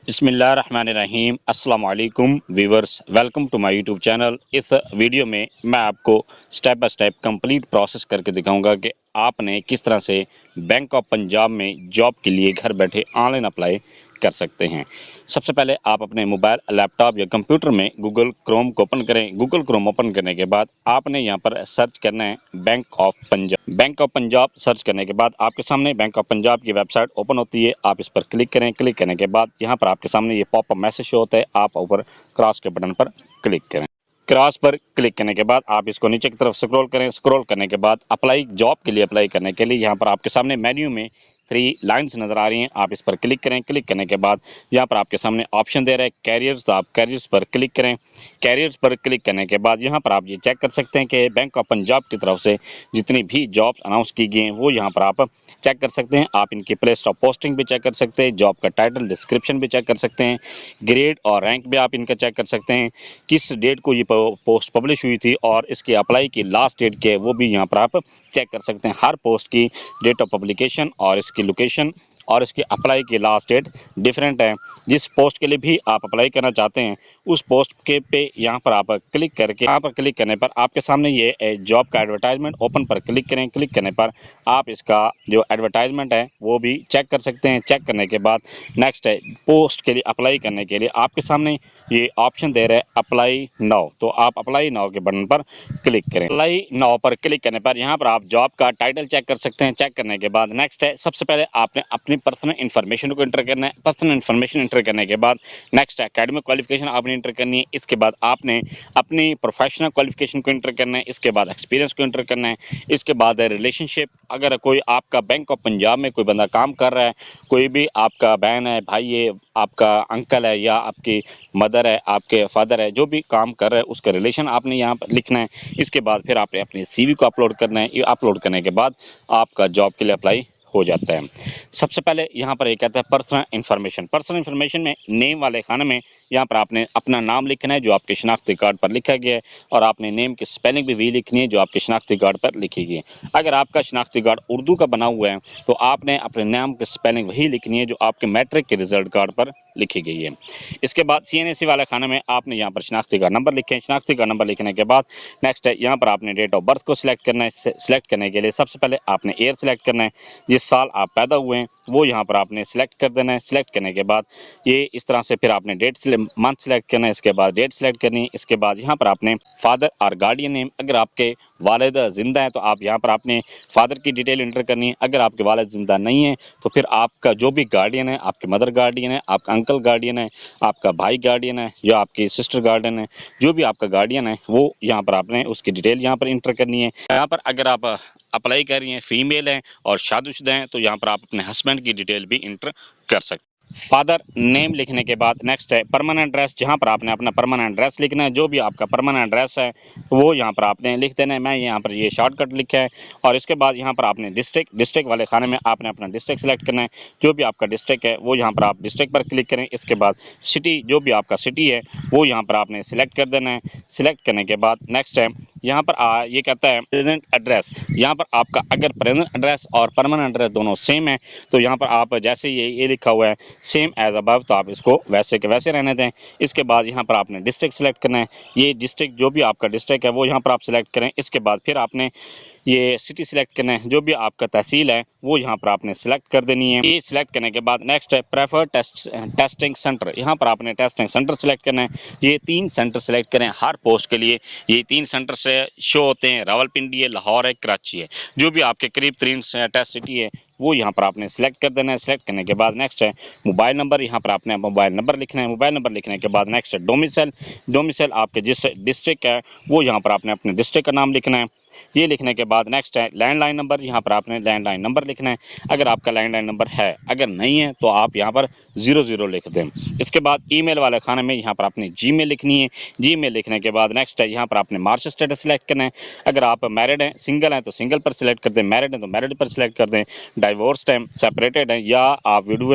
बिस्मिल्लाहिर्रहमानिर्रहीम अस्सलाम वालेकुम viewers, welcome to my YouTube channel. इस वीडियो में मैं आपको step by step complete process करके दिखाऊंगा कि आपने किस तरह से बैंक ऑफ पंजाब में जॉब के लिए घर बैठे ऑनलाइन अप्लाई कर सकते हैं। सबसे पहले आप अपने मोबाइल, लैपटॉप या कंप्यूटर में गूगल क्रोम को ओपन करें। गूगल क्रोम ओपन करने के बाद आपने यहाँ पर सर्च करना है bank of Punjab. Bank of Punjab search करने के बाद आपके सामने बैंक ऑफ पंजाब की वेबसाइट ओपन होती है। आप इस पर क्लिक करें। क्लिक करने के बाद यहाँ पर आपके सामने ये पॉपअप मैसेज शो होता है। आप ऊपर क्रॉस के बटन पर क्लिक करें। क्रॉस पर क्लिक करने के बाद आप इसको नीचे की तरफ स्क्रॉल करें। स्क्रॉल करने के बाद अप्लाई जॉब के लिए अप्लाई करने के लिए यहाँ पर आपके सामने मेन्यू में 3 लाइन्स नज़र आ रही हैं। आप इस पर क्लिक करें। क्लिक करने के बाद यहाँ पर आपके सामने ऑप्शन दे रहा है कैरियर्स, तो आप कैरियर्स पर क्लिक करें। कैरियर्स पर क्लिक करने के बाद यहाँ पर आप ये चेक कर सकते हैं कि बैंक ऑफ पंजाब की तरफ से जितनी भी जॉब्स अनाउंस की गई हैं वो यहाँ पर आप चेक कर सकते हैं। आप इनकी प्लेस ऑफ पोस्टिंग भी चेक कर सकते हैं, जॉब का टाइटल, डिस्क्रिप्शन भी चेक कर सकते हैं, ग्रेड और रैंक भी आप इनका चेक कर सकते हैं, किस डेट को ये पोस्ट पब्लिश हुई थी और इसके अप्लाई की लास्ट डेट क्या है वो भी यहाँ पर आप चेक कर सकते हैं। हर पोस्ट की डेट ऑफ पब्लिकेशन और इसकी लोकेशन और इसकी अप्लाई की लास्ट डेट डिफरेंट है। जिस पोस्ट के लिए भी आप अप्लाई करना चाहते हैं उस पोस्ट के पे यहाँ पर आप क्लिक करके यहाँ पर क्लिक करने पर आपके सामने ये जॉब का एडवर्टाइजमेंट ओपन पर क्लिक करें। क्लिक करने पर आप इसका जो एडवर्टाइजमेंट है वो भी चेक कर सकते हैं। चेक करने के बाद नेक्स्ट है पोस्ट के लिए अप्लाई करने के लिए आपके सामने ये ऑप्शन दे रहे हैं अप्लाई नाउ, तो आप अप्लाई नाउ के बटन पर क्लिक करें। अप्लाई नाउ पर क्लिक करने पर यहाँ पर आप जॉब का टाइटल चेक कर सकते हैं। चेक करने के बाद नेक्स्ट है सबसे पहले आपने अपनी पर्सनल इन्फॉर्मेशन को एंटर करना है। पर्सनल इन्फॉर्मेशन एंटर करने के बाद नेक्स्ट है एकेडमिक क्वालिफिकेशन आपने एंटर करनी है। इसके बाद आपने अपनी प्रोफेशनल क्वालिफिकेशन को एंटर करना है। इसके बाद एक्सपीरियंस को एंटर करना है। इसके बाद है रिलेशनशिप, अगर कोई आपका बैंक ऑफ पंजाब में कोई बंदा काम कर रहा है, कोई भी आपका बहन है, भाई है, आपका अंकल है या आपकी मदर है, आपके फादर है, जो भी काम कर रहा है उसका रिलेशन आपने यहाँ पर लिखना है। इसके बाद फिर आपने अपनी सीवी को अपलोड करना है। ये अपलोड करने के बाद आपका जॉब के लिए अप्लाई हो जाता है। सबसे पहले यहाँ पर एक कहता है पर्सनल इन्फॉर्मेशन। पर्सनल इन्फॉर्मेशन में नेम वाले खाने में यहाँ पर आपने अपना नाम लिखना है जो आपके शनाख्ती कार्ड पर लिखा गया है, और आपने नेम की स्पेलिंग भी वही लिखनी है जो आपके शनाख्ती कार्ड पर लिखी गई है। अगर आपका शनाख्ती कार्ड उर्दू का बना हुआ है तो आपने अपने नाम की स्पेलिंग वही लिखनी है जो आपके मैट्रिक के रिजल्ट कार्ड पर लिखी गई है। इसके बाद CNAC वाले खाने में आपने यहाँ पर शनाख्ती कार्ड नंबर लिखे। शनाख्ती कार्ड नंबर लिखने के बाद नेक्स्ट है यहाँ पर आपने डेट ऑफ बर्थ को सिलेक्ट करना है। सिलेक्ट करने के लिए सबसे पहले आपने ईयर सिलेक्ट करना है, जिस साल आप पैदा हुए हैं वो यहाँ पर आपने सिलेक्ट कर देना है। सिलेक्ट करने के बाद ये इस तरह से फिर आपने मंथ सिलेक्ट करना है। इसके बाद डेट सिलेक्ट करनी है। इसके बाद यहाँ पर आपने फादर और गार्डियन नेम, अगर आपके वालिद जिंदा है तो आप यहाँ पर आपने फादर की डिटेल एंटर करनी है। अगर आपके वालिद जिंदा नहीं है तो फिर आपका जो भी गार्डियन है, आपके मदर गार्डियन है, आपका अंकल गार्डियन है, आपका भाई गार्डियन है या आपकी सिस्टर गार्डियन है, जो भी आपका गार्डियन है वो यहाँ पर आपने उसकी डिटेल यहाँ पर इंटर करनी है। यहाँ पर अगर आप अप्लाई कर रही हैं, फीमेल हैं और शादीशुदा हैं तो यहाँ पर आप अपने हस्बैंड की डिटेल भी इंटर कर सकते हैं। फादर नेम लिखने के बाद नेक्स्ट है परमानेंट एड्रेस, जहाँ पर आपने अपना परमानेंट एड्रेस लिखना है। जो भी आपका परमानेंट एड्रेस है वो यहाँ पर आपने लिख देना है। मैं यहाँ पर ये शॉर्टकट लिखा है। और इसके बाद यहाँ पर आपने डिस्ट्रिक्ट वाले खाने में आपने अपना डिस्ट्रिक्ट सेलेक्ट करना है। जो भी आपका डिस्ट्रिक्ट है वो यहाँ पर आप डिस्ट्रिक्ट पर क्लिक करें। इसके बाद सिटी, जो भी आपका सिटी है वो यहाँ पर आपने सिलेक्ट कर देना है। सिलेक्ट करने के बाद नेक्स्ट है यहाँ पर ये कहता है प्रेजेंट एड्रेस। यहाँ पर आपका अगर प्रेजेंट एड्रेस और परमानेंट एड्रेस दोनों सेम है तो यहाँ पर आप जैसे ये लिखा हुआ है सेम एज अबव, तो आप इसको वैसे के वैसे रहने दें। इसके बाद यहाँ पर आपने डिस्ट्रिक्ट सेलेक्ट करना है। ये डिस्ट्रिक्ट, जो भी आपका डिस्ट्रिक्ट है वो यहाँ पर आप सिलेक्ट करें। इसके बाद फिर आपने ये सिटी सिलेक्ट करना है। जो भी आपका तहसील है वो यहाँ पर आपने सिलेक्ट कर देनी है। ये सिलेक्ट करने के बाद नेक्स्ट है प्रेफर्ड टेस्टिंग सेंटर। यहाँ पर आपने टेस्टिंग सेंटर सिलेक्ट करना है। ये 3 सेंटर सिलेक्ट करें हर पोस्ट के लिए। ये 3 सेंटर से शो होते हैं, रावलपिंडी है, लाहौर है, कराची है। जो भी आपके करीब 3 टेस्ट सिटी है वो यहाँ पर आपने सिलेक्ट कर देना है। सिलेक्ट करने के बाद नेक्स्ट है मोबाइल नंबर। यहाँ पर आपने मोबाइल नंबर लिखना है। मोबाइल नंबर लिखने के बाद नेक्स्ट है डोमिसाइल आपके जिस डिस्ट्रिक्ट है वो यहाँ पर आपने अपने डिस्ट्रिक्ट का नाम लिखना है। ये लिखने के बाद नेक्स्ट है लैंडलाइन नंबर। यहाँ पर आपने लैंडलाइन नंबर लिखना है अगर आपका लैंडलाइन नंबर है। अगर नहीं है तो आप यहाँ पर 00 लिख दें। इसके बाद ईमेल वाले खाने में यहाँ पर आपने जीमेल लिखनी है। जीमेल लिखने के बाद नेक्स्ट है यहाँ पर आपने मार्शल स्टेटस सेलेक्ट करना है। अगर आप मैरिड हैं, सिंगल हैं तो सिंगल पर सिलेक्ट कर दें, मैरिड हैं तो मैरिड पर सिलेक्ट कर दें, डाइवोर्स्ड हैं, सेपरेटेड हैं या आप विडो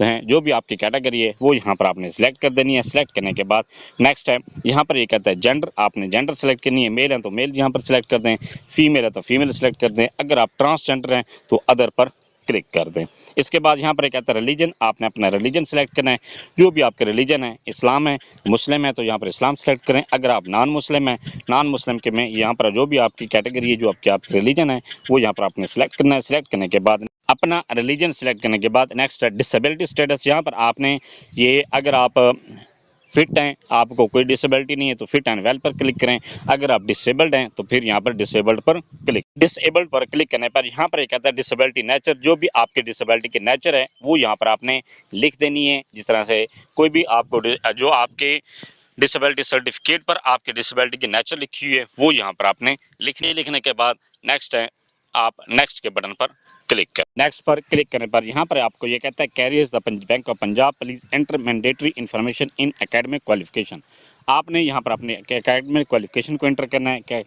हैं, जो भी आपकी कैटेगरी है वो यहाँ पर आपने सिलेक्ट कर देनी है। सिलेक्ट करने के बाद नेक्स्ट है यहाँ पर ये कहता है जेंडर, आपने जेंडर सेलेक्ट करनी है। मेल हैं तो मेल यहाँ पर सिलेक्ट कर दें, फीमेल है तो फीमेल सेलेक्ट कर दें। अगर आप ट्रांसजेंडर हैं तो अदर पर क्लिक कर दें। इसके बाद यहाँ पर कहता है रिलीजन, आपने अपना रिलीजन सेलेक्ट करना है। जो भी आपका रिलीजन है, इस्लाम है, मुस्लिम है, तो यहाँ पर इस्लाम सेलेक्ट करें। अगर आप नॉन मुस्लिम है, नॉन मुस्लिम के में यहाँ पर जो भी आपकी कैटेगरी है, जो आपकी रिलीजन है, वो यहाँ पर आपने सेलेक्ट करना है। सेलेक्ट करने के बाद अपना रिलीजन सेलेक्ट करने के बाद नेक्स्ट है डिसेबिलिटी स्टेटस। यहाँ पर आपने ये अगर आप फिट हैं, आपको कोई डिसेबिलिटी नहीं है, तो फिट एंड वेल पर क्लिक करें। अगर आप डिसेबल्ड हैं तो फिर यहाँ पर डिसेबल्ड पर डिसेबल्ड पर क्लिक करने पर यहाँ पर कहता है डिसेबिलिटी नेचर। जो भी आपके डिसेबिलिटी के नेचर है वो यहाँ पर आपने लिख देनी है। जिस तरह से कोई भी आपको जो आपके डिसेबिलिटी सर्टिफिकेट पर आपके डिसेबिलिटी की नेचर लिखी हुई है वो यहाँ पर आपने लिखनी है। लिखने के बाद नेक्स्ट है, आप नेक्स्ट के बटन पर क्लिक करें। नेक्स्ट पर क्लिक करने पर यहाँ पर आपको ये कहता है carriers the bank of Punjab please enter mandatory information in academic qualification. आपने यहाँ पर अपने एकेडमिक क्वालिफिकेशन को एंटर करना है।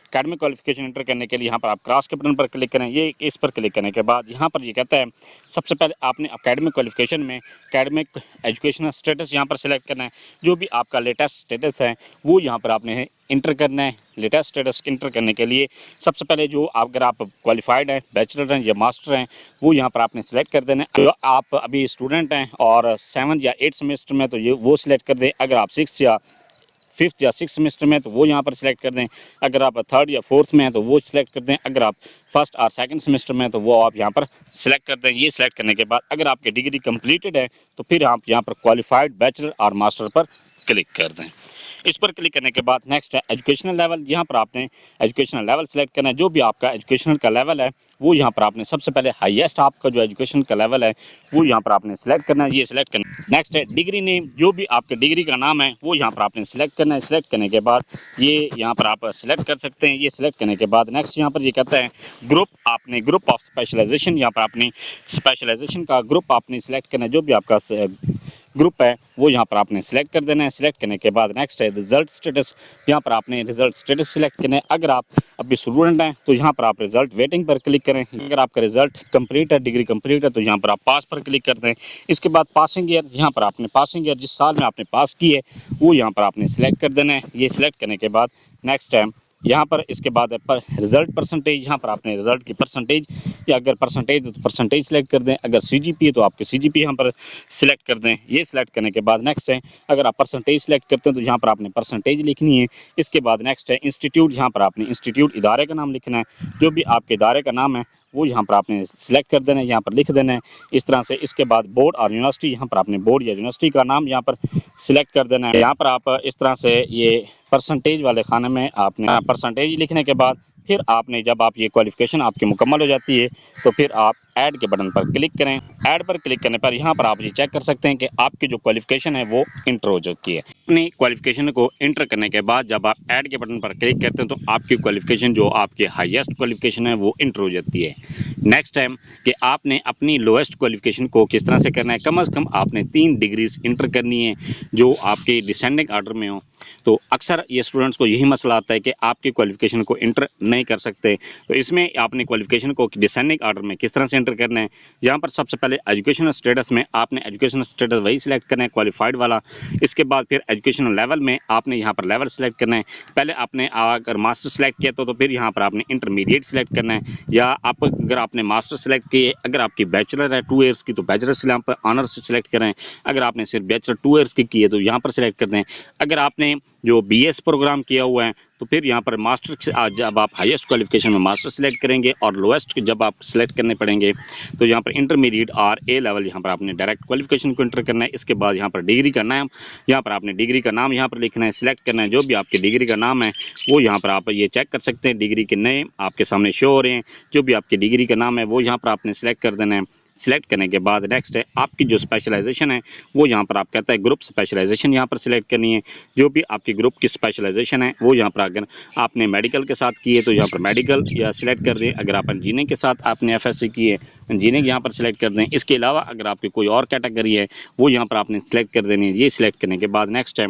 एकेडमिक क्वालिफिकेशन एंटर करने के लिए यहाँ पर आप क्रॉस के बटन पर क्लिक करें। ये इस पर क्लिक करने के बाद यहाँ पर ये कहता है सबसे पहले आपने एकेडमिक क्वालिफिकेशन में एकेडमिक एजुकेशनल स्टेटस यहाँ पर सिलेक्ट करना है। जो भी आपका लेटेस्ट स्टेटस है वो यहाँ पर आपने इंटर करना है। लेटेस्ट स्टेटस इंटर करने के लिए सबसे पहले जो अगर आप क्वालिफाइड हैं, बैचलर हैं या मास्टर हैं, वो यहाँ पर आपने सेलेक्ट कर देना है। जो आप अभी स्टूडेंट हैं और 7 या 8 सेमेस्टर में, तो ये वो सिलेक्ट कर दें। अगर आप 6 या 5th या 6th सेमेस्टर में, तो वो यहाँ पर सिलेक्ट कर दें। अगर आप 3rd या 4th में हैं तो वो सिलेक्ट कर दें। अगर आप 1st और 2nd सेमेस्टर में, तो वो आप यहाँ पर सिलेक्ट कर दें। ये सिलेक्ट करने के बाद अगर आपकी डिग्री कंप्लीटेड है तो फिर आप यहाँ पर क्वालिफाइड बैचलर और मास्टर पर क्लिक कर दें। इस पर क्लिक करने के बाद नेक्स्ट है एजुकेशनल लेवल। यहाँ पर आपने एजुकेशनल लेवल सेलेक्ट करना है। जो भी आपका एजुकेशनल का लेवल है वो यहाँ पर आपने सबसे पहले हाईएस्ट आपका जो एजुकेशन का लेवल है वो यहाँ पर आपने सेलेक्ट करना है। ये सिलेक्ट करना। नेक्स्ट है डिग्री नेम। जो भी आपके डिग्री का नाम है वो यहाँ पर आपने सेलेक्ट करना है। सिलेक्ट करने के बाद ये यहाँ पर आप सिलेक्ट कर सकते हैं। ये सिलेक्ट करने के बाद नेक्स्ट यहाँ पर ये कहता है ग्रुप, आपने ग्रुप ऑफ स्पेशलाइजेशन, यहाँ पर अपनी स्पेशलाइजेशन का ग्रुप आपने सिलेक्ट करना है। जो भी आपका ग्रुप है वो यहाँ पर आपने सिलेक्ट कर देना है। सिलेक्ट करने के बाद नेक्स्ट है रिजल्ट स्टेटस। यहाँ पर आपने रिजल्ट स्टेटस सिलेक्ट करना है। अगर आप अभी स्टूडेंट हैं तो यहाँ पर आप रिजल्ट वेटिंग पर क्लिक करें। अगर आपका रिजल्ट कंप्लीट है, डिग्री कंप्लीट है, तो यहाँ पर आप पास पर क्लिक कर दें। इसके बाद पासिंग ईयर, यहाँ पर आपने पासिंग ईयर जिस साल में आपने पास की है वो यहाँ पर आपने सिलेक्ट कर देना है। ये सिलेक्ट करने के बाद नेक्स्ट है यहाँ पर इसके बाद पर रिजल्ट परसेंटेज। यहाँ पर आपने रिजल्ट की परसेंटेज, या अगर परसेंटेज तो परसेंटेज सेलेक्ट कर दें। अगर सीजीपी है तो आपके सीजीपी यहाँ पर सिलेक्ट कर दें। ये सिलेक्ट करने के बाद नेक्स्ट है अगर आप परसेंटेज सेलेक्ट करते हैं तो यहाँ पर आपने परसेंटेज लिखनी है। इसके बाद नेक्स्ट है इंस्टीट्यूट। यहाँ पर आपने इंस्टीट्यूट इदारे का नाम लिखना है। जो भी आपके इदारे का नाम है वो यहाँ पर आपने सिलेक्ट कर देना है, यहाँ पर लिख देना है इस तरह से। इसके बाद बोर्ड और यूनिवर्सिटी, यहाँ पर आपने बोर्ड या यूनिवर्सिटी का नाम यहाँ पर सिलेक्ट कर देना है। यहाँ पर आप इस तरह से ये परसेंटेज वाले खाने में आपने परसेंटेज लिखने के बाद फिर आपने जब आप ये क्वालिफिकेशन आपकी मुकम्मल हो जाती है तो फिर आप ऐड के बटन पर क्लिक करें। ऐड पर क्लिक करने पर यहाँ पर आप ये चेक कर सकते हैं कि आपकी जो क्वालिफिकेशन है वो इंटर हो चुकी है। अपनी क्वालिफिकेशन को इंटर करने के बाद जब आप ऐड के बटन पर क्लिक करते हैं तो आपकी क्वालिफिकेशन जो आपकी हाईएस्ट क्वालिफिकेशन है वो इंटर हो जाती है। नेक्स्ट टाइम कि आपने अपनी लोएस्ट क्वालिफिकेशन को किस तरह से करना है। कम से कम आपने 3 डिग्रीज इंटर करनी है जो आपके डिसेंडिंग आर्डर में हो। तो अक्सर ये स्टूडेंट्स को यही मसला आता है कि आपकी क्वालिफिकेशन को इंटर नहीं कर सकते। तो इसमें आपने क्वालिफिकेशन को डिसेंडिंग आर्डर में किस तरह से इंटर करना है। यहाँ पर सबसे पहले एजुकेशनल स्टेटस में आपने एजुकेशनल स्टेटस वही सिलेक्ट करना है, क्वालिफाइड वाला। इसके बाद फिर एजुकेशनल लेवल में आपने यहाँ पर लेवल सेलेक्ट करना है। पहले आपने अगर मास्टर सेलेक्ट किया तो फिर यहाँ पर आपने इंटरमीडिएट सेलेक्ट करना है। या आप अगर आपने मास्टर सेलेक्ट किए, अगर आपकी बैचलर है 2 ईयर्स की तो बैचलर से यहाँ पर ऑनर्स सेलेक्ट करें। अगर आपने सिर्फ बैचलर 2 ईयर्स की है तो यहाँ पर सेलेक्ट कर दें। अगर आपने जो बीएस प्रोग्राम किया हुआ है तो फिर यहाँ पर मास्टर, जब आप हाईएस्ट क्वालिफिकेशन में मास्टर सेलेक्ट करेंगे और लोएस्ट जब आप सेलेक्ट करने पड़ेंगे तो यहाँ पर इंटरमीडिएट और ए लेवल यहाँ पर आपने डायरेक्ट क्वालिफिकेशन को इंटर करना है। इसके बाद यहाँ पर डिग्री का नाम, यहाँ पर आपने डिग्री का नाम यहाँ पर लिखना है, सिलेक्ट करना है। जो भी आपकी डिग्री का नाम है वो यहाँ पर आप ये चेक कर सकते हैं। डिग्री के नेम आपके सामने शो हो रहे हैं। जो भी आपकी डिग्री का नाम है वो यहाँ पर आपने सिलेक्ट कर देना है। सिलेक्ट करने के बाद नेक्स्ट है आपकी जो स्पेशलाइजेशन है वो यहाँ पर आप कहता है ग्रुप स्पेशलाइजेशन यहाँ पर सिलेक्ट करनी है। जो भी आपकी ग्रुप की स्पेशलाइजेशन है वो यहाँ पर अगर आपने मेडिकल के साथ की है तो यहाँ पर मेडिकल या सिलेक्ट कर दें। अगर आप इंजीनियरिंग के साथ आपने एफएससी की है इंजीनियरिंग यहाँ पर सिलेक्ट कर दें। इसके अलावा अगर आपकी कोई और कैटेगरी है वो यहाँ पर आपने सिलेक्ट कर देनी है। ये सिलेक्ट करने के बाद नेक्स्ट है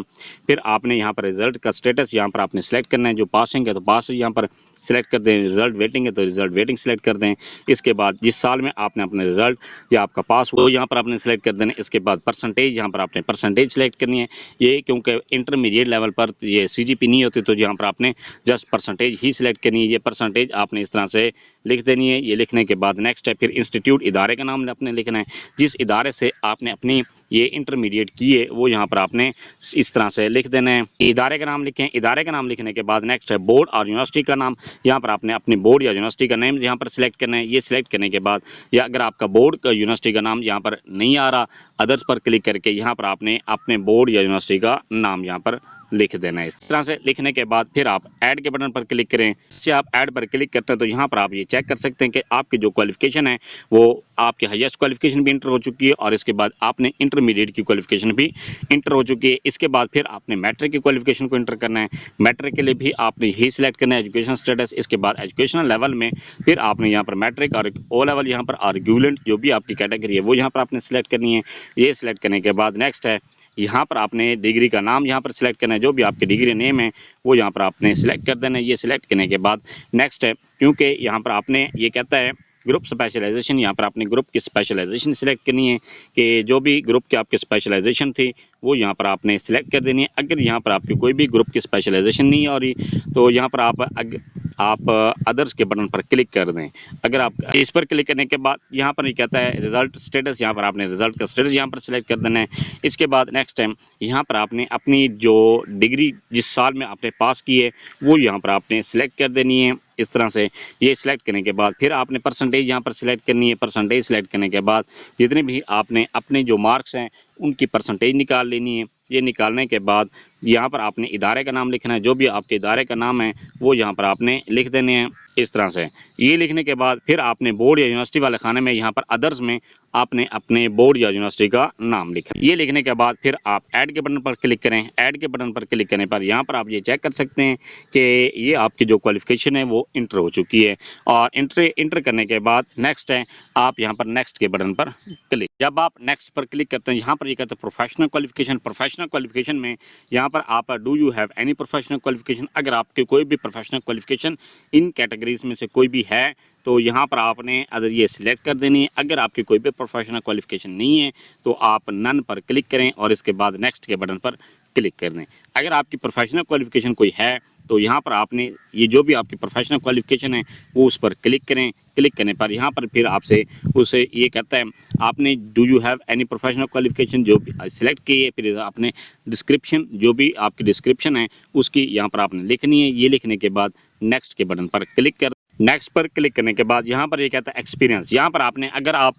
फिर आपने यहाँ पर रिजल्ट का स्टेटस यहाँ पर आपने सिलेक्ट करना है। जो पासिंग है तो पास यहाँ पर सिलेक्ट कर दें, रिजल्ट वेटिंग है तो रिजल्ट वेटिंग सिलेक्ट कर दें। इसके बाद जिस साल में आपने अपने रिजल्ट या आपका पास हो यहाँ पर आपने सिलेक्ट कर देना। इसके बाद परसेंटेज, यहाँ पर आपने परसेंटेज सिलेक्ट करनी है। ये क्योंकि इंटरमीडिएट लेवल पर ये CGP नहीं होती तो यहाँ पर आपने जस्ट परसेंटेज ही सिलेक्ट करनी है। ये परसेंटेज आपने इस तरह से लिख देनी है। ये लिखने के बाद नेक्स्ट है फिर इंस्टीट्यूट, इदारे का नाम आपने लिखना है। जिस इदारे से आपने अपनी ये इंटरमीडिएट की है वो यहाँ पर आपने इस तरह से लिख देना है। इदारे का नाम लिखें। इदारे का नाम लिखने के बाद नेक्स्ट है बोर्ड और यूनिवर्सिटी का नाम। यहाँ पर आपने अपनी बोर्ड या यूनिवर्सिटी का नेम यहाँ पर सिलेक्ट करना है। ये सिलेक्ट करने के बाद या अगर आपका बोर्ड का यूनिवर्सिटी का नाम यहाँ पर नहीं आ रहा, अदर्स पर क्लिक करके यहाँ पर आपने अपने बोर्ड या यूनिवर्सिटी का नाम यहाँ पर लिख देना है। इस तरह से लिखने के बाद फिर आप ऐड के बटन पर क्लिक करें। इससे आप ऐड पर क्लिक करते हैं तो यहाँ पर आप ये चेक कर सकते हैं कि आपकी जो क्वालिफिकेशन है वो आपकी हाईएस्ट क्वालिफिकेशन भी इंटर हो चुकी है और इसके बाद आपने इंटरमीडिएट की क्वालिफिकेशन भी इंटर हो चुकी है। इसके बाद फिर आपने मैट्रिक की क्वालिफिकेशन को इंटर करना है। मैट्रिक के लिए भी आपने यही सिलेक्ट करना है, एजुकेशन स्टेटस। इसके बाद एजुकेशनल लेवल में फिर आपने यहाँ पर मैट्रिक और ओ लेवल यहाँ पर और इक्विवेलेंट जो भी आपकी कैटेगरी है वो यहाँ पर आपने सिलेक्ट करनी है। ये सिलेक्ट करने के बाद नेक्स्ट है यहाँ पर आपने डिग्री का नाम यहाँ पर सिलेक्ट करना है। जो भी आपकी डिग्री नेम है वो यहाँ पर आपने सिलेक्ट कर देना है। ये सिलेक्ट करने के बाद नेक्स्ट है, क्योंकि यहाँ पर आपने ये कहता है ग्रुप स्पेशलाइजेशन, यहाँ पर आपने ग्रुप की स्पेशलाइजेशन सिलेक्ट करनी है कि जो भी ग्रुप की आपकी स्पेशलाइजेशन थी वो यहाँ पर आपने सिलेक्ट कर देनी है। अगर यहाँ पर आपकी कोई भी ग्रुप की स्पेशलाइजेशन नहीं हो रही तो यहाँ पर आप अदर्स के बटन पर क्लिक कर दें। अगर आप इस पर क्लिक करने के बाद यहाँ पर ये कहता है रिजल्ट स्टेटस, यहाँ पर आपने रिजल्ट का स्टेटस यहाँ पर सिलेक्ट कर देना है। इसके बाद नेक्स्ट टाइम यहाँ पर आपने अपनी जो डिग्री जिस साल में आपने पास की है वो यहाँ पर आपने सिलेक्ट कर देनी है। इस तरह से ये सिलेक्ट करने के बाद फिर आपने परसेंटेज यहाँ पर सिलेक्ट करनी है। परसेंटेज सिलेक्ट करने के बाद जितने भी आपने अपने जो मार्क्स हैं उनकी परसेंटेज निकाल लेनी है। ये निकालने के बाद यहाँ पर आपने इदारे का नाम लिखना है। जो भी आपके इदारे का नाम है वो यहाँ पर आपने लिख देने हैं। इस तरह से ये लिखने के बाद फिर आपने बोर्ड या यूनिवर्सिटी वाले खाने में यहाँ पर अदर्स में आपने अपने बोर्ड या यूनिवर्सिटी का नाम लिखा। ये लिखने के बाद फिर आप ऐड के बटन पर क्लिक करें। ऐड के बटन पर क्लिक करने पर यहाँ पर आप ये चेक कर सकते हैं कि ये आपकी जो क्वालिफिकेशन है वो इंटर हो चुकी है। और इंटर करने के बाद नेक्स्ट है, आप यहाँ पर नेक्स्ट के बटन पर क्लिक। जब आप नेक्स्ट पर क्लिक करते हैं यहाँ पर ये कहते हैं प्रोफेशनल क्वालिफिकेशन। प्रोफेशनल क्वालिफिकेशन में यहाँ पर आप do you have any professional qualification, अगर आपके कोई भी प्रोफेशनल क्वालिफिकेशन इन कैटेगरीज में से कोई भी है तो यहाँ पर आपने अगर ये सिलेक्ट कर देनी है। अगर आपकी कोई भी प्रोफेशनल क्वालिफिकेशन नहीं है तो आप नन पर क्लिक करें और इसके बाद नेक्स्ट के बटन पर क्लिक कर दें। अगर आपकी प्रोफेशनल क्वालिफिकेशन कोई है तो यहाँ पर आपने ये जो भी आपकी प्रोफेशनल क्वालिफिकेशन है वो उस पर क्लिक करें। क्लिक करने पर यहाँ पर फिर आपसे उसे ये कहता है आपने do you have any professional qualification जो भी सिलेक्ट की है। फिर आपने डिस्क्रिप्शन, जो भी आपकी डिस्क्रिप्शन है उसकी यहाँ पर आपने लिखनी है। ये लिखने के बाद नेक्स्ट के बटन पर क्लिक कर नेक्स्ट पर क्लिक करने के बाद यहाँ पर ये कहता है एक्सपीरियंस। यहाँ पर आपने अगर आप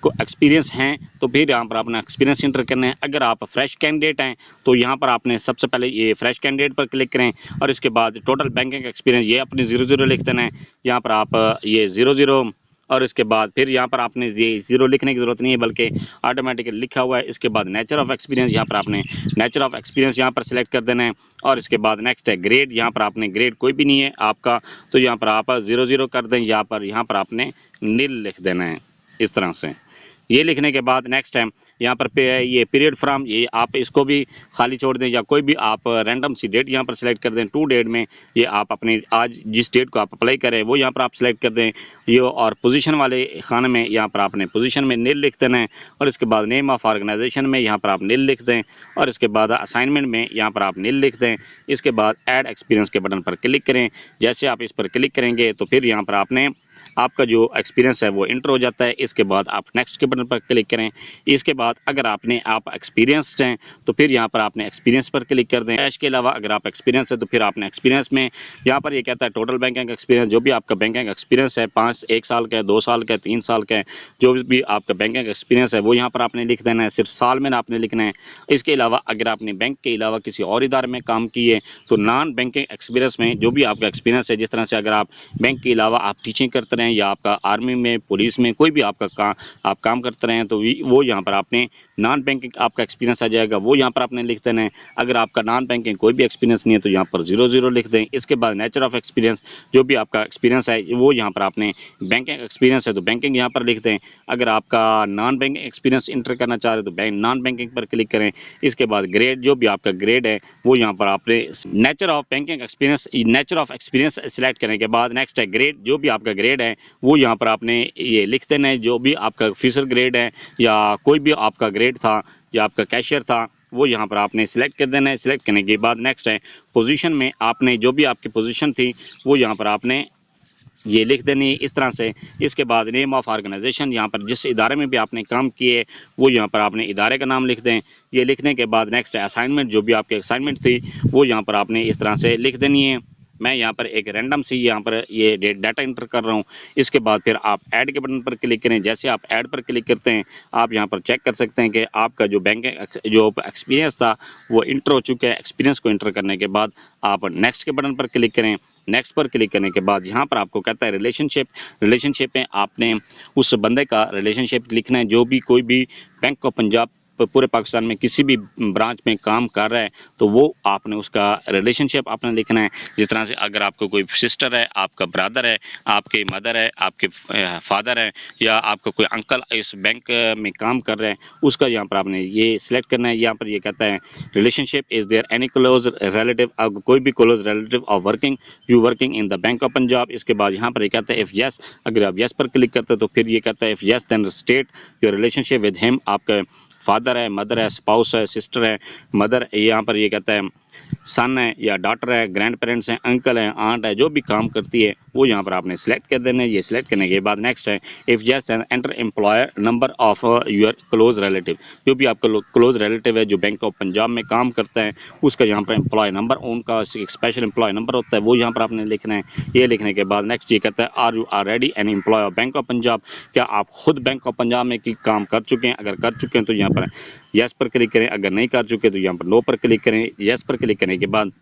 को एक्सपीरियंस हैं तो फिर यहाँ पर अपना एक्सपीरियंस इंटर करना है। अगर आप फ्रेश कैंडिडेट हैं तो यहाँ पर आपने सबसे पहले ये फ्रेश कैंडिडेट पर क्लिक करें और इसके बाद टोटल बैंकिंग एक्सपीरियंस ये अपने 00 लिख देना है। यहाँ पर आप ये 00 और इसके बाद फिर यहाँ पर आपने ये 0 लिखने की ज़रूरत नहीं है बल्कि ऑटोमेटिकली लिखा हुआ है। इसके बाद नेचर ऑफ एक्सपीरियंस, यहाँ पर आपने नेचर ऑफ एक्सपीरियंस यहाँ पर सिलेक्ट कर देना है। और इसके बाद नेक्स्ट है ग्रेड। यहाँ पर आपने ग्रेड कोई भी नहीं है आपका तो यहाँ पर आप 00 कर दें। यहाँ पर आपने नील लिख देना है। इस तरह से ये लिखने के बाद नेक्स्ट टाइम यहाँ पर ये पीरियड फ्रॉम, ये आप इसको भी खाली छोड़ दें या कोई भी आप रैंडम सी डेट यहाँ पर सिलेक्ट कर दें। टू डेट में ये आप अपने आज जिस डेट को आप अप्लाई करें वो यहाँ पर आप सिलेक्ट कर दें। ये और पोजीशन वाले खाने में यहाँ पर आपने पोजीशन में नील लिख देना है और इसके बाद नेम ऑफ ऑर्गेनाइजेशन में यहाँ पर आप नील लिख दें और इसके बाद असाइनमेंट में यहाँ पर आप नील लिख दें। इसके बाद ऐड एक्सपीरियंस के बटन पर क्लिक करें। जैसे आप इस पर क्लिक करेंगे तो फिर यहाँ पर आपने आपका जो एक्सपीरियंस है वो इंटर हो जाता है। इसके बाद आप नेक्स्ट के बटन पर क्लिक करें। इसके बाद अगर आप एक्सपीरियंस्ड हैं तो फिर यहाँ पर आपने एक्सपीरियंस पर क्लिक कर दें। इसके अलावा अगर आप एक्सपीरियंस है तो फिर आपने एक्सपीरियंस में यहाँ पर ये कहता है टोटल बैंकिंग एक्सपीरियंस, जो भी आपका बैंकिंग एक्सपीरियंस है 1 साल का है, 2 साल का है, 3 साल का है, जो भी आपका बैंकिंग एक्सपीरियंस है वो यहाँ पर आपने लिख देना है। सिर्फ साल में आपने लिखना है। इसके अलावा अगर आपने बैंक के अलावा किसी और इदारे में काम किए तो नॉन बैंकिंग एक्सपीरियंस में जो भी आपका एक्सपीरियंस है, जिस तरह से अगर आप बैंक के अलावा आप टीचिंग करते रहें हैं या आपका आर्मी में, पुलिस में, कोई भी आपका आप काम करते रहे हैं तो वो यहाँ पर आपने नॉन बैंकिंग आपका एक्सपीरियंस आ जाएगा, वो यहाँ पर आपने लिख देना है। अगर आपका नॉन बैंकिंग कोई भी एक्सपीरियंस नहीं है तो यहाँ पर 00 लिख दें। इसके बाद नेचर ऑफ एक्सपीरियंस, जो भी आपका एक्सपीरियंस है वो यहाँ पर आपने बैंकिंग एक्सपीरियंस है तो बैंकिंग यहाँ पर लिख दें। अगर आपका नॉन बैंकिंग एक्सपीरियंस इंटर करना चाह रहे हो तो नॉन बैंकिंग पर क्लिक करें। इसके बाद ग्रेड, जो भी आपका ग्रेड है वो यहाँ पर आपने nature of banking experience, nature of experience select करने के बाद नेक्स्ट है ग्रेड, जो भी आपका ग्रेड है वो यहाँ पर आपने ये लिख देना है। जो भी आपका ऑफिसर ग्रेड है या कोई भी आपका ग्रेड था या आपका कैशियर था वो यहाँ पर आपने सिलेक्ट कर देना है। सिलेक्ट करने के बाद नेक्स्ट है पोजीशन में आपने जो भी आपकी पोजीशन थी वो यहाँ पर आपने ये लिख देनी इस तरह से। इसके बाद नेम ऑफ ऑर्गेनाइजेशन, यहाँ पर जिस इदारे में भी आपने काम किए वो यहाँ पर आपने इदारे का नाम लिख दें। ये लिखने के बाद नेक्स्ट है असाइनमेंट, जो भी आपकी असाइनमेंट थी वो यहाँ पर आपने इस तरह से लिख देनी है। मैं यहाँ पर एक रैंडम सी यहाँ पर ये डाटा इंटर कर रहा हूँ। इसके बाद फिर आप ऐड के बटन पर क्लिक करें। जैसे आप ऐड पर क्लिक करते हैं आप यहाँ पर चेक कर सकते हैं कि आपका जो बैंकिंग जो एक्सपीरियंस था वो इंटर हो चुका है। एक्सपीरियंस को इंटर करने के बाद आप नेक्स्ट के बटन पर क्लिक करें। नेक्स्ट पर क्लिक करने के बाद यहाँ पर आपको कहता है रिलेशनशिप में आपने उस बंदे का रिलेशनशिप लिखना है जो भी कोई भी बैंक ऑफ पंजाब पूरे पाकिस्तान में किसी भी ब्रांच में काम कर रहा है तो वो आपने उसका रिलेशनशिप आपने लिखना है। जिस तरह से अगर आपको कोई सिस्टर है, आपका ब्रदर है, आपके मदर है, आपके फादर है या आपका कोई अंकल इस बैंक में काम कर रहे हैं उसका यहाँ पर आपने ये सिलेक्ट करना है। यहाँ पर ये कहता है relationship is there any close relative, आपको कोई भी close relative of working in the bank of Punjab. इसके बाद यहाँ पर ये कहता है इफ़ यस, अगर आप यस पर क्लिक करते हैं तो फिर ये कहता है if yes then state your relationship with him, आपका फादर है, मदर है, स्पाउस है, सिस्टर है, मदर, यहाँ पर ये कहता है सन है या डॉटर है, ग्रैंड पेरेंट्स हैं, अंकल है, आंट है, जो भी काम करती है वो यहाँ पर आपने सिलेक्ट कर देना है। ये सिलेक्ट करने के बाद नेक्स्ट है if just enter employer number of your close relative, जो भी आपका क्लोज रिलेटिव है जो बैंक ऑफ पंजाब में काम करता है उसका यहाँ पर एम्प्लॉय नंबर, उनका एक स्पेशल एम्प्लॉय नंबर होता है वो यहाँ पर आपने लिखना है। ये लिखने के बाद नेक्स्ट ये कहता है are you already an employee of bank of Punjab, क्या आप खुद बैंक ऑफ पंजाब में काम कर चुके हैं? अगर कर चुके हैं तो यहाँ पर यस पर क्लिक करें, अगर नहीं कर चुके तो यहाँ पर नो पर क्लिक करें। यस पर क्लिक करने के बाद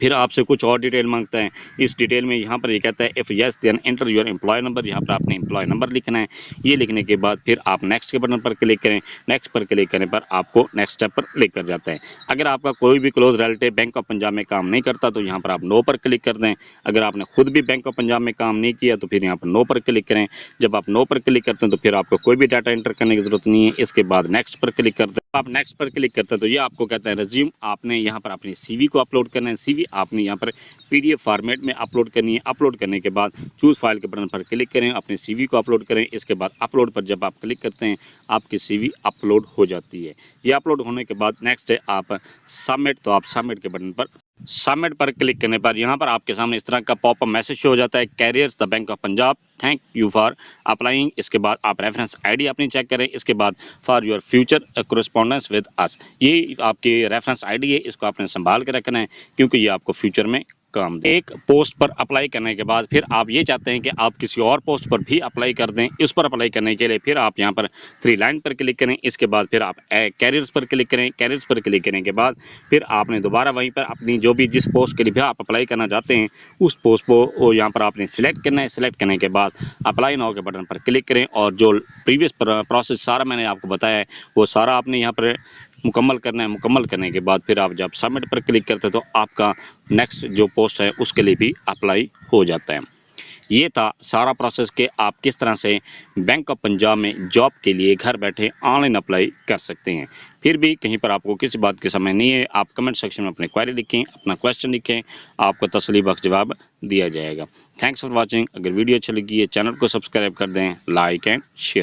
फिर आपसे कुछ और डिटेल मांगता है। इस डिटेल में यहाँ पर ये कहता है if yes then enter your employee number, यहाँ पर आपने एम्प्लॉय नंबर लिखना है। ये लिखने के बाद फिर आप नेक्स्ट के बटन पर क्लिक करें। नेक्स्ट पर क्लिक करने पर आपको नेक्स्ट स्टेप पर लेकर जाता है। अगर आपका कोई भी close relative bank of Punjab में काम नहीं करता तो यहाँ पर आप नो पर क्लिक कर दें। अगर आपने खुद भी बैंक ऑफ पंजाब में काम नहीं किया तो फिर यहाँ पर नो पर क्लिक करें। जब आप नो पर क्लिक करते हैं तो फिर आपको कोई भी डाटा एंटर करने की जरूरत नहीं है। इसके बाद नेक्स्ट पर क्लिक करते हैं। आप नेक्स्ट पर क्लिक करते हैं तो ये आपको कहता है रिज्यूम, आपने यहाँ पर अपनी CV को अपलोड करना है। CV आपने यहाँ पर PDF फॉर्मेट में अपलोड करनी है। अपलोड करने के बाद चूज फाइल के बटन पर क्लिक करें, अपने CV को अपलोड करें। इसके बाद अपलोड पर जब आप क्लिक करते हैं आपकी CV अपलोड हो जाती है। ये अपलोड होने के बाद नेक्स्ट है आप सबमिट, तो आप सबमिट के बटन पर सबमिट पर क्लिक करने पर यहाँ पर आपके सामने इस तरह का पॉपअप मैसेज शो हो जाता है, carriers the bank of Punjab, thank you for applying. इसके बाद आप रेफरेंस ID अपनी चेक करें। इसके बाद for your future correspondence with us, ये आपकी रेफरेंस ID है, इसको आपने संभाल के रखना है क्योंकि ये आपको फ्यूचर में काम दे। एक पोस्ट पर अप्लाई करने के बाद फिर आप ये चाहते हैं कि आप किसी और पोस्ट पर भी अप्लाई कर दें। इस पर अप्लाई करने के लिए फिर आप यहाँ पर 3 लाइन पर क्लिक करें। इसके बाद फिर आप कैरियर्स पर क्लिक करें। कैरियर्स पर क्लिक करने के बाद फिर आपने दोबारा वहीं पर अपनी जो भी जिस पोस्ट के लिए भी आप अप्लाई करना चाहते हैं उस पोस्ट को यहाँ पर आपने सिलेक्ट करना है। सिलेक्ट करने के बाद अप्लाई नाउ के बटन पर क्लिक करें और जो प्रीवियस प्रोसेस सारा मैंने आपको बताया है वो सारा आपने यहाँ पर मुकम्मल करना है। मुकम्मल करने के बाद फिर आप जब सबमिट पर क्लिक करते हैं तो आपका नेक्स्ट जो पोस्ट है उसके लिए भी अप्लाई हो जाता है। ये था सारा प्रोसेस कि आप किस तरह से बैंक ऑफ पंजाब में जॉब के लिए घर बैठे ऑनलाइन अप्लाई कर सकते हैं। फिर भी कहीं पर आपको किसी बात के समय नहीं है, आप कमेंट सेक्शन में अपने क्वेरी लिखें, अपना क्वेश्चन लिखें, आपको तसल्ली बख्श जवाब दिया जाएगा। Thanks for watching. अगर वीडियो अच्छी लगी है चैनल को सब्सक्राइब कर दें, लाइक एंड शेयर।